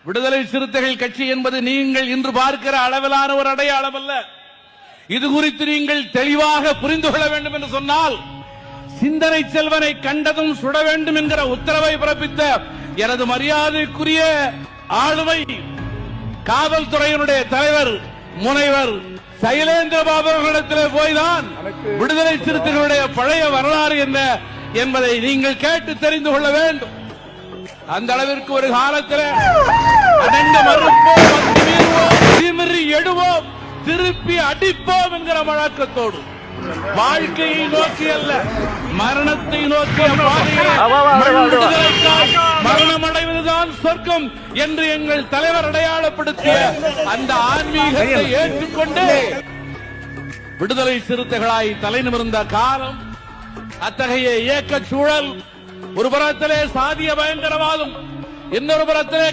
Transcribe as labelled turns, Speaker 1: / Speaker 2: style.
Speaker 1: விடுதலை சிறுத்தைகள் கட்சி என்பது நீங்கள் இன்று பார்க்கிற அளவிலான ஒரு அடையாளம் அல்ல. இது குறித்து நீங்கள் தெளிவாக புரிந்து கொள்ள வேண்டும் என்று சொன்னால், சிந்தனை செல்வனை கண்டதும் சுட வேண்டும் என்கிற உத்தரவை பிறப்பித்த எனது மரியாதைக்குரிய ஆளுமை காவல்துறையினுடைய தலைவர் முனைவர் சைலேந்திர பாபு அவர்களிடத்தில் போய்தான் விடுதலை சிறுத்தைகளுடைய பழைய வரலாறு என்ன என்பதை நீங்கள் கேட்டு தெரிந்து கொள்ள வேண்டும். அந்த அளவிற்கு ஒரு காலத்தில் அடங்க மறுப்போம், திமிரி எடுவோம், திருப்பி அடிப்போம் என்கிற வழக்கத்தோடு வாழ்க்கையை நோக்கி அல்ல மரணத்தை நோக்கிய மரணம் அடைவதுதான் சொர்க்கம் என்று எங்கள் தலைவர் அடையாளப்படுத்திய அந்த ஆன்மீகத்தை ஏற்றுக்கொண்டு விடுதலை சிறுத்தைகளாய் தலை நிமிர்ந்த காலம், அத்தகைய இயக்க சூழல், ஒரு புறத்திலே சாதிய பயங்கரவாதம், இன்னொரு புறத்திலே